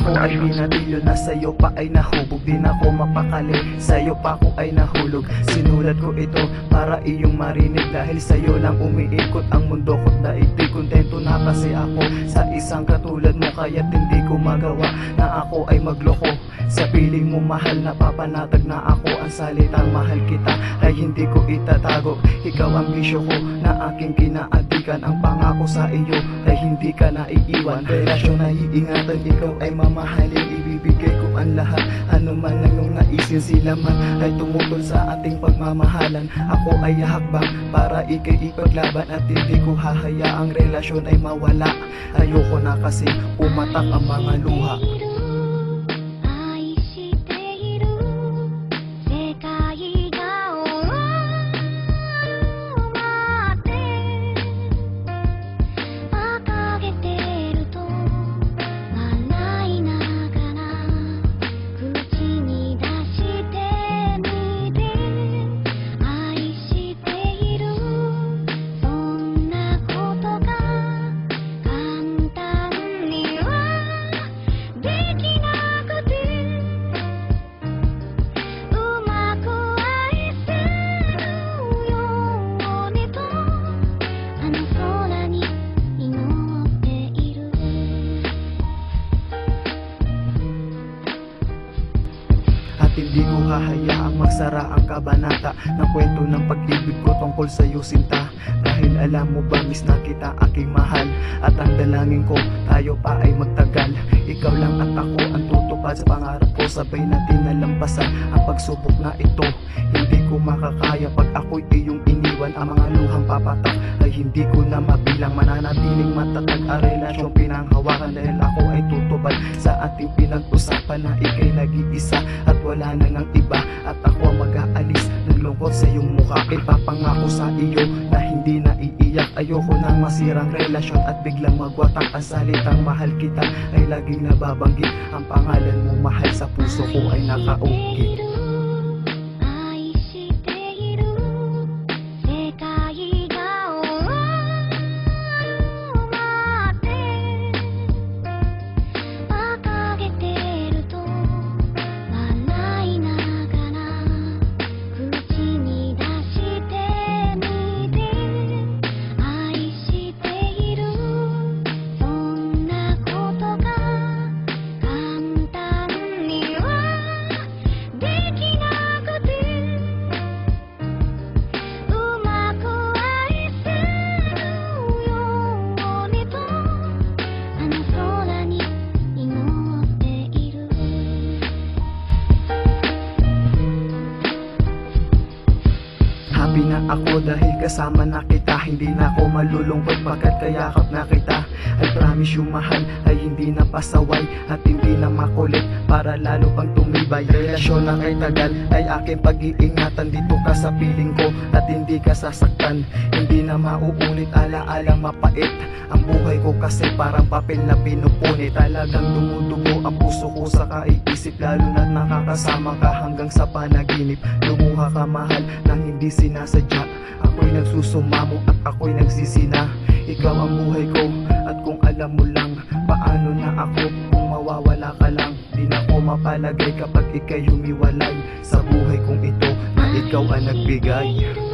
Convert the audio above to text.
ako ay binatilo na sa'yo pa ay nahubog. Di na ako mapakali, sa'yo pa ako ay nahulog. Sinulat ko ito para iyong marinig, dahil sa'yo lang umiikot ang mundo ko't daigdig. Kontento na kasi ako sa isang katulad mo, kaya't hindi ko magawa na ako ay magloko. Sa piling mo mahal, napapanatag na ako. Ang salitang mahal kita ay hindi ko itatago. Ikaw ang bisyo ko na aking kinaadikan. Ang pangako sa iyo ay hindi ka naiiwan. Relasyon na iingatan, ikaw ay mamahalin. Ibibigay ko ang lahat, ano man ang iyong naisin. Sila man ay tumutol sa ating pagmamahalan. Ako ay hakbang para ikay ipaglaban, at hindi ko hahayaang relasyon ay mawala. Ayoko na kasi pumatak ang mga luha. Hindi ko hahayaang magsara ang kabanata ng kwento ng pag-ibig ko tungkol sa'yo, sinta. Dahil alam mo ba, miss na kita, aking mahal. At ang dalangin ko, tayo pa ay magtagal. Ikaw lang at ako ang tutupad sa pangarap ko. Sabay natin nalampasan ang pagsubok na ito. Hindi ko makakaya pag ako'y iyong iniwan. Ang mga luhang papatak ay hindi ko na mabilang. Mananatiling matatag ang relasyong pinanghawakan, dahil ako ay tutupad sa ating pinag-usapan na ikay nag-iisa at wala na ngang iba. At ako ang mag-aalis ng lungkot sa iyong mukha. Ipapangako sa iyo na hindi na iiyak. Ayoko nang masirang relasyon at biglang magwatak. Ang salitang mahal kita ay laging nababanggit. Ang pangalan mo mahal sa puso ko ay nakaukit. Happy na ako dahil kasama na kita. Hindi na ako malulungkot pagkat kayakap na kita. I promise you mahal ay hindi na pasaway at hindi na makulit para lalo pang tumibay. Relasyon na kay tagal ay aking pag-iingatan. Dito ka sa piling ko at hindi ka sasaktan. Hindi na mauulit, ala-alang mapait ang buhay ko kasi parang papel na pinupunit. Talagang dumudugo ang puso ko sa kaiisip, lalo na nakakasama ka hanggang sa panaginip. Lumuha ka mahal nang hindi sinasadya. Ako'y nagsusumamo at ako'y nagsisina. Ikaw ang buhay ko at kung alam mo lang paano na ako kung mawawala ka lang. Di na ako mapalagay kapag ika'y humiwalay sa buhay kong ito na ikaw ang nagbigay.